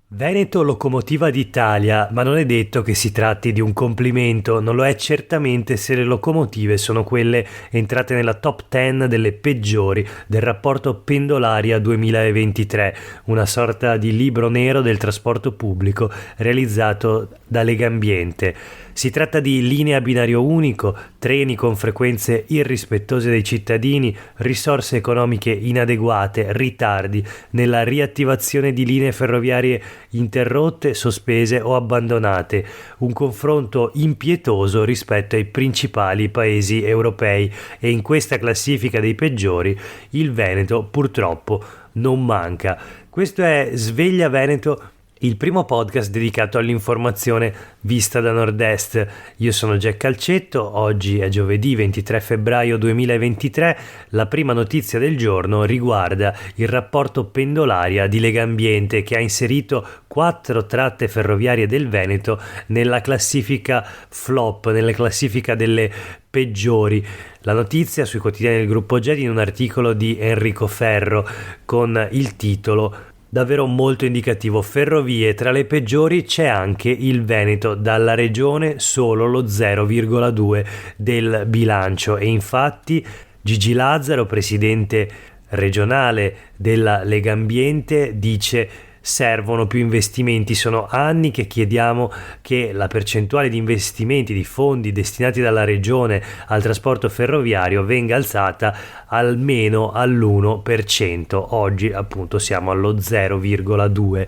Veneto locomotiva d'Italia, ma non è detto che si tratti di un complimento, non lo è certamente se le locomotive sono quelle entrate nella top 10 delle peggiori del rapporto Pendolaria 2023, una sorta di libro nero del trasporto pubblico realizzato da Legambiente. Si tratta di linee a binario unico, treni con frequenze irrispettose dei cittadini, risorse economiche inadeguate, ritardi nella riattivazione di linee ferroviarie interrotte, sospese o abbandonate, un confronto impietoso rispetto ai principali paesi europei e in questa classifica dei peggiori il Veneto purtroppo non manca. Questo è Sveglia Veneto, il primo podcast dedicato all'informazione vista da nord-est. Io sono Jack Calcetto, oggi è giovedì 23 febbraio 2023. La prima notizia del giorno riguarda il rapporto Pendolaria di Legambiente, che ha inserito 4 tratte ferroviarie del Veneto nella classifica flop, nella classifica delle peggiori. La notizia sui quotidiani del gruppo GEDI in un articolo di Enrico Ferro con il titolo davvero molto indicativo: ferrovie tra le peggiori, c'è anche il Veneto, dalla regione solo lo 0,2 del bilancio. E infatti Gigi Lazzaro, presidente regionale della Legambiente, dice: servono più investimenti, sono anni che chiediamo che la percentuale di investimenti, di fondi destinati dalla regione al trasporto ferroviario venga alzata almeno all'1%, oggi appunto siamo allo 0,2%.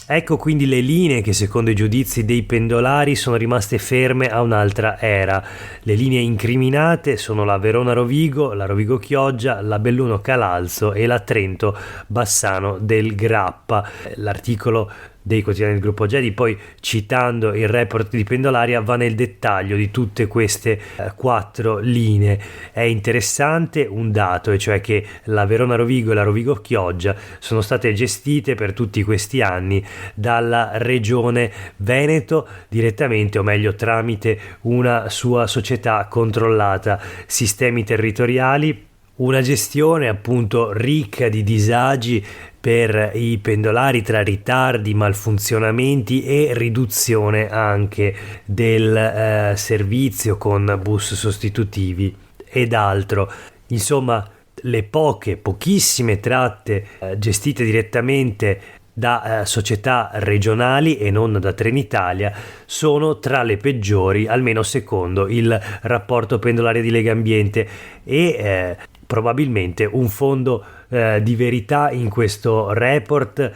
Ecco quindi le linee che secondo i giudizi dei pendolari sono rimaste ferme a un'altra era. Le linee incriminate sono la Verona-Rovigo, la Rovigo-Chioggia, la Belluno-Calalzo e la Trento-Bassano del Grappa. L'articolo dei quotidiani del gruppo GEDI, poi citando il report di Pendolaria, va nel dettaglio di tutte queste 4 linee. È interessante un dato, e cioè che la Verona-Rovigo e la Rovigo-Chioggia sono state gestite per tutti questi anni dalla regione Veneto direttamente, o meglio tramite una sua società controllata. Sistemi territoriali, una gestione appunto ricca di disagi per i pendolari tra ritardi, malfunzionamenti e riduzione anche del servizio con bus sostitutivi ed altro. Insomma, le pochissime tratte gestite direttamente da società regionali e non da Trenitalia sono tra le peggiori, almeno secondo il rapporto pendolare di Legambiente, e probabilmente un fondo di verità in questo report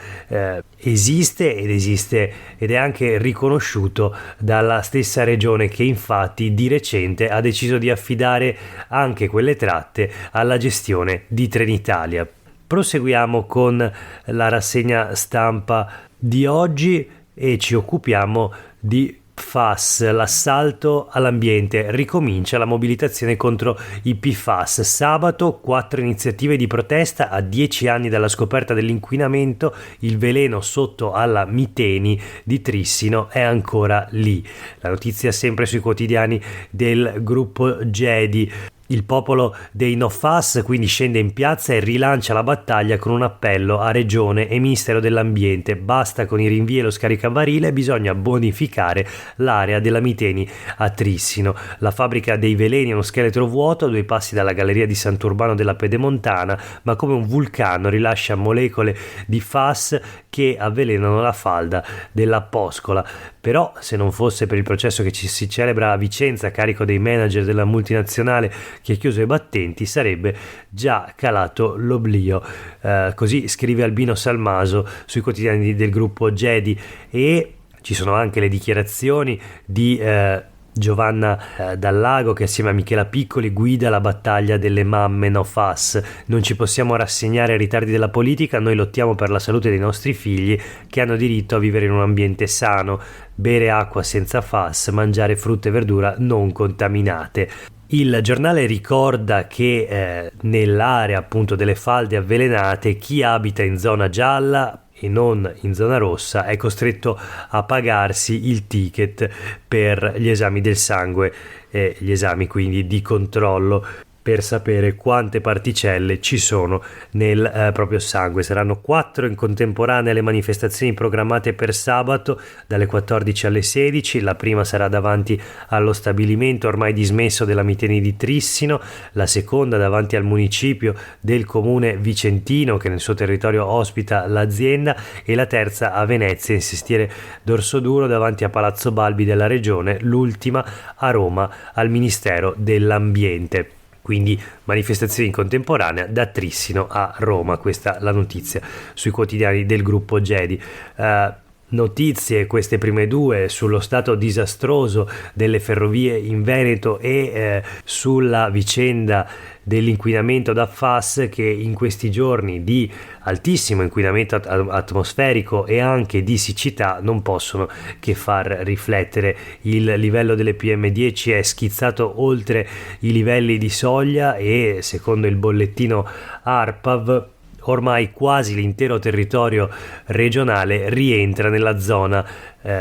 esiste ed è anche riconosciuto dalla stessa regione, che infatti di recente ha deciso di affidare anche quelle tratte alla gestione di Trenitalia. Proseguiamo con la rassegna stampa di oggi e ci occupiamo di PFAS, l'assalto all'ambiente. Ricomincia la mobilitazione contro i PFAS. Sabato 4 iniziative di protesta a 10 anni dalla scoperta dell'inquinamento. Il veleno sotto alla Miteni di Trissino è ancora lì. La notizia sempre sui quotidiani del gruppo GEDI. Il popolo dei no FAS quindi scende in piazza e rilancia la battaglia con un appello a Regione e Ministero dell'Ambiente: basta con i rinvii e lo scaricabarile, bisogna bonificare l'area della Miteni a Trissino. La fabbrica dei veleni è uno scheletro vuoto a 2 passi dalla galleria di Sant'Urbano della Pedemontana, ma come un vulcano rilascia molecole di FAS che avvelenano la falda dell'Apposcola. Però se non fosse per il processo che si celebra a Vicenza a carico dei manager della multinazionale che ha chiuso i battenti, sarebbe già calato l'oblio. Così scrive Albino Salmaso sui quotidiani del gruppo GEDI. E ci sono anche le dichiarazioni di Giovanna Dallago, che assieme a Michela Piccoli guida la battaglia delle mamme no FAS. Non ci possiamo rassegnare ai ritardi della politica, noi lottiamo per la salute dei nostri figli che hanno diritto a vivere in un ambiente sano, bere acqua senza FAS, mangiare frutta e verdura non contaminate. Il giornale ricorda che nell'area appunto delle falde avvelenate chi abita in zona gialla e non in zona rossa è costretto a pagarsi il ticket per gli esami del sangue, gli esami quindi di controllo. per sapere quante particelle ci sono nel proprio sangue. Saranno 4 in contemporanea le manifestazioni programmate per sabato dalle 14 alle 16. La prima sarà davanti allo stabilimento ormai dismesso della Miteni di Trissino, la seconda davanti al municipio del comune vicentino che nel suo territorio ospita l'azienda, e la terza a Venezia in Sestiere d'Orsoduro davanti a Palazzo Balbi della regione, l'ultima a Roma al Ministero dell'Ambiente. Quindi manifestazioni in contemporanea da Trissino a Roma. Questa la notizia sui quotidiani del gruppo Gedi. Notizie, queste prime due, sullo stato disastroso delle ferrovie in Veneto e sulla vicenda dell'inquinamento da FAS, che in questi giorni di altissimo inquinamento atmosferico e anche di siccità non possono che far riflettere. Il livello delle PM10 è schizzato oltre i livelli di soglia e secondo il bollettino ARPAV ormai quasi l'intero territorio regionale rientra nella zona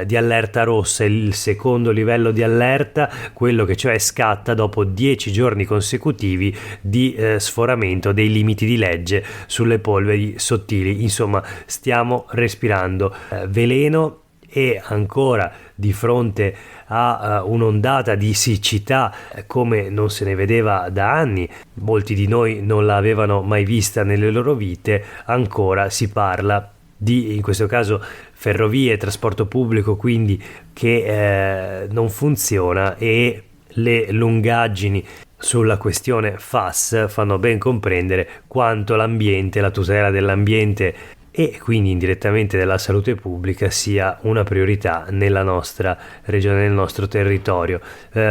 di allerta rossa, il secondo livello di allerta, quello che cioè scatta dopo 10 giorni consecutivi di sforamento dei limiti di legge sulle polveri sottili. Insomma, stiamo respirando veleno, e ancora di fronte a un'ondata di siccità come non se ne vedeva da anni, molti di noi non l'avevano mai vista nelle loro vite, ancora si parla di, in questo caso, ferrovie, trasporto pubblico quindi che non funziona, e le lungaggini sulla questione FAS fanno ben comprendere quanto l'ambiente, la tutela dell'ambiente e quindi indirettamente della salute pubblica sia una priorità nella nostra regione, nel nostro territorio.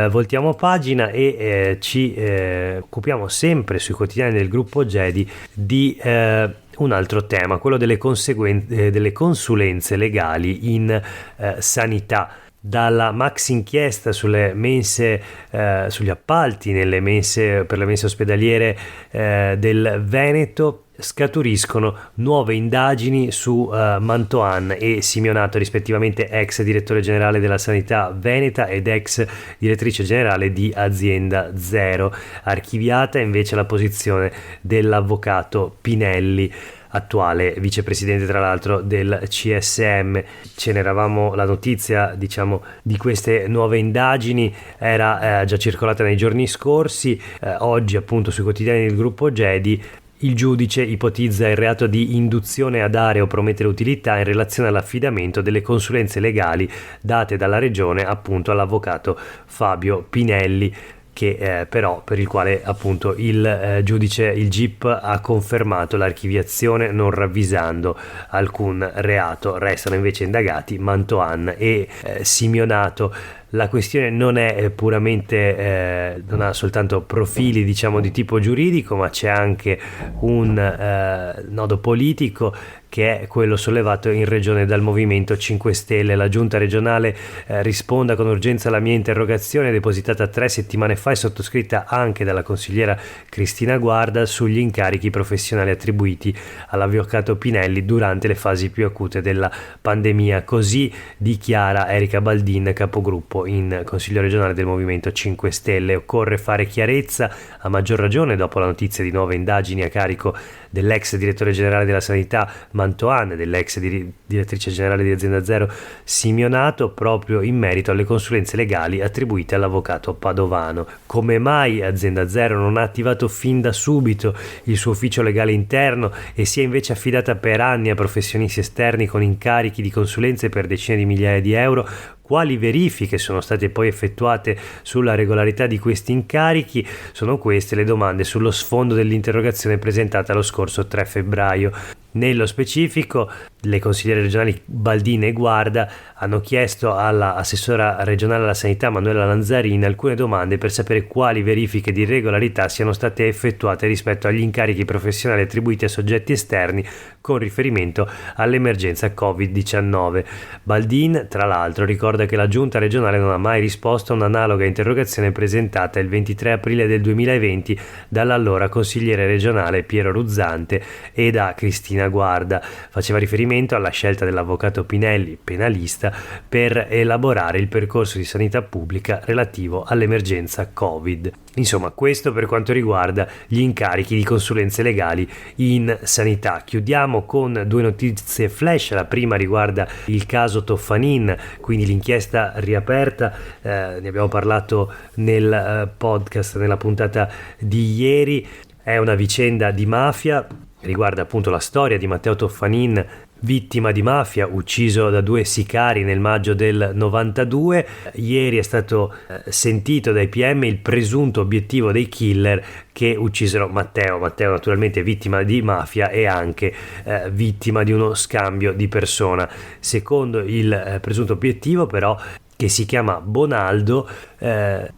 Voltiamo pagina e ci occupiamo sempre sui quotidiani del gruppo Gedi di un altro tema, quello delle consulenze legali in sanità. Dalla maxi inchiesta sulle mense, sugli appalti nelle mense, per le mense ospedaliere del Veneto, scaturiscono nuove indagini su Mantoan e Simeonato, rispettivamente ex direttore generale della sanità veneta ed ex direttrice generale di Azienda Zero. Archiviata invece la posizione dell'avvocato Pinelli, attuale vicepresidente tra l'altro del CSM. Ce n'eravamo, la notizia di queste nuove indagini era già circolata nei giorni scorsi. Oggi appunto sui quotidiani del gruppo Gedi il giudice ipotizza il reato di induzione a dare o promettere utilità in relazione all'affidamento delle consulenze legali date dalla regione appunto all'avvocato Fabio Pinelli, che però per il quale appunto il giudice, il GIP, ha confermato l'archiviazione non ravvisando alcun reato. Restano invece indagati Mantoan e Simeonato. La questione non è puramente, non ha soltanto profili di tipo giuridico, ma c'è anche un nodo politico, che è quello sollevato in regione dal Movimento 5 Stelle. La giunta regionale risponda con urgenza alla mia interrogazione depositata 3 settimane fa e sottoscritta anche dalla consigliera Cristina Guarda sugli incarichi professionali attribuiti all'avvocato Pinelli durante le fasi più acute della pandemia. Così dichiara Erika Baldin, capogruppo in Consiglio regionale del Movimento 5 Stelle. Occorre fare chiarezza, a maggior ragione dopo la notizia di nuove indagini a carico dell'ex direttore generale della sanità Mantoan e dell'ex direttrice generale di Azienda Zero Simeonato, proprio in merito alle consulenze legali attribuite all'avvocato padovano. Come mai Azienda Zero non ha attivato fin da subito il suo ufficio legale interno e si è invece affidata per anni a professionisti esterni con incarichi di consulenze per decine di migliaia di euro? Quali verifiche sono state poi effettuate sulla regolarità di questi incarichi? Sono queste le domande sullo sfondo dell'interrogazione presentata lo scorso 3 febbraio. Nello specifico, le consigliere regionali Baldin e Guarda hanno chiesto alla assessora regionale alla sanità Manuela Lanzarin alcune domande per sapere quali verifiche di regolarità siano state effettuate rispetto agli incarichi professionali attribuiti a soggetti esterni con riferimento all'emergenza Covid-19. Baldin, tra l'altro, ricorda che la giunta regionale non ha mai risposto a un'analoga interrogazione presentata il 23 aprile del 2020 dall'allora consigliere regionale Piero Ruzzante e da Cristina guarda. Faceva riferimento alla scelta dell'avvocato Pinelli, penalista, per elaborare il percorso di sanità pubblica relativo all'emergenza Covid. Insomma, questo per quanto riguarda gli incarichi di consulenze legali in sanità. Chiudiamo con due notizie flash. La prima riguarda il caso Toffanin, quindi l'inchiesta riaperta. Ne abbiamo parlato nel podcast, nella puntata di ieri. È una vicenda di mafia, riguarda appunto la storia di Matteo Toffanin, vittima di mafia, ucciso da due sicari nel maggio del 92. Ieri è stato sentito dai PM il presunto obiettivo dei killer che uccisero Matteo. Matteo naturalmente vittima di mafia e anche vittima di uno scambio di persona. Secondo il presunto obiettivo, però, che si chiama Bonaldo,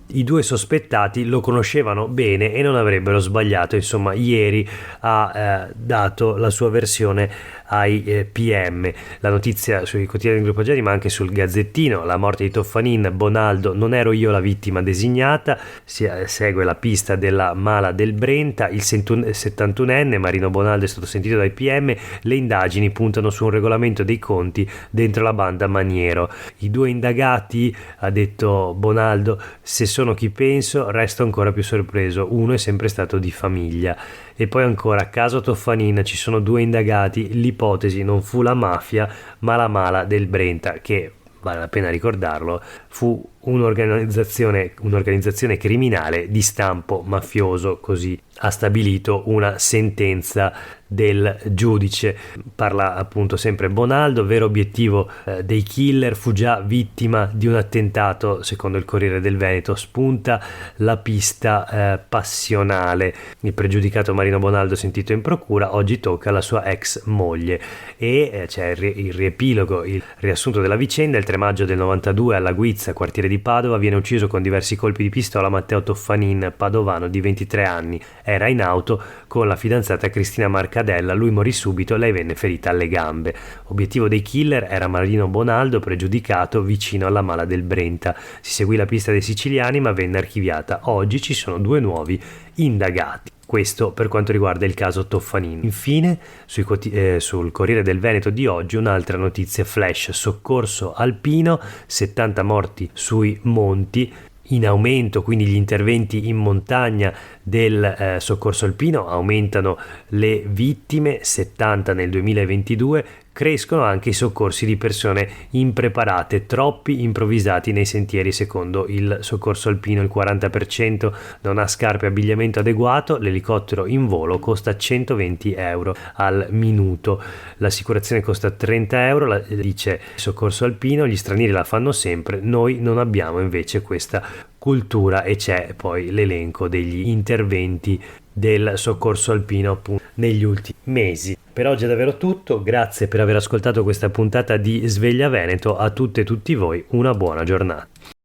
i due sospettati lo conoscevano bene e non avrebbero sbagliato. Insomma, ieri ha dato la sua versione ai PM. La notizia sui quotidiani del Gruppo Geri, ma anche sul Gazzettino: la morte di Toffanin, Bonaldo, non ero io la vittima designata. Segue la pista della mala del Brenta. Il 71enne Marino Bonaldo è stato sentito dai PM. Le indagini puntano su un regolamento dei conti dentro la banda Maniero. I due indagati, ha detto Bonaldo, se sono chi penso, resto ancora più sorpreso. Uno è sempre stato di famiglia. E poi ancora, caso Toffanin, ci sono due indagati. L'ipotesi non fu la mafia, ma la mala del Brenta, che, vale la pena ricordarlo, fu un'organizzazione criminale di stampo mafioso. Così ha stabilito una sentenza del giudice. Parla appunto sempre Bonaldo. Vero obiettivo dei killer, fu già vittima di un attentato. Secondo il Corriere del Veneto spunta la pista passionale. Il pregiudicato Marino Bonaldo, sentito in procura, oggi tocca alla sua ex moglie. E c'è il riepilogo, il riassunto della vicenda. Il 3 maggio del 92 alla Guizza, quartiere di Padova, viene ucciso con diversi colpi di pistola Matteo Toffanin, padovano di 23 anni. Era in auto con la fidanzata Cristina Marcadella. Lui morì subito, lei venne ferita alle gambe. Obiettivo dei killer era Marino Bonaldo, pregiudicato, vicino alla mala del Brenta. Si seguì la pista dei siciliani, ma venne archiviata. Oggi ci sono due nuovi indagati. Questo per quanto riguarda il caso Toffanin. Infine, sul Corriere del Veneto di oggi, un'altra notizia flash: soccorso alpino, 70 morti sui monti. In aumento quindi gli interventi in montagna del soccorso alpino, aumentano le vittime, 70 nel 2022. Crescono anche i soccorsi di persone impreparate, troppi improvvisati nei sentieri. Secondo il soccorso alpino il 40% non ha scarpe e abbigliamento adeguato. L'elicottero in volo costa 120 euro al minuto. L'assicurazione costa 30 euro, dice il soccorso alpino. Gli stranieri la fanno sempre, noi non abbiamo invece questa cultura. E c'è poi l'elenco degli interventi del soccorso alpino appunto negli ultimi mesi. Per oggi è davvero tutto, grazie per aver ascoltato questa puntata di Sveglia Veneto. A tutte e tutti voi una buona giornata.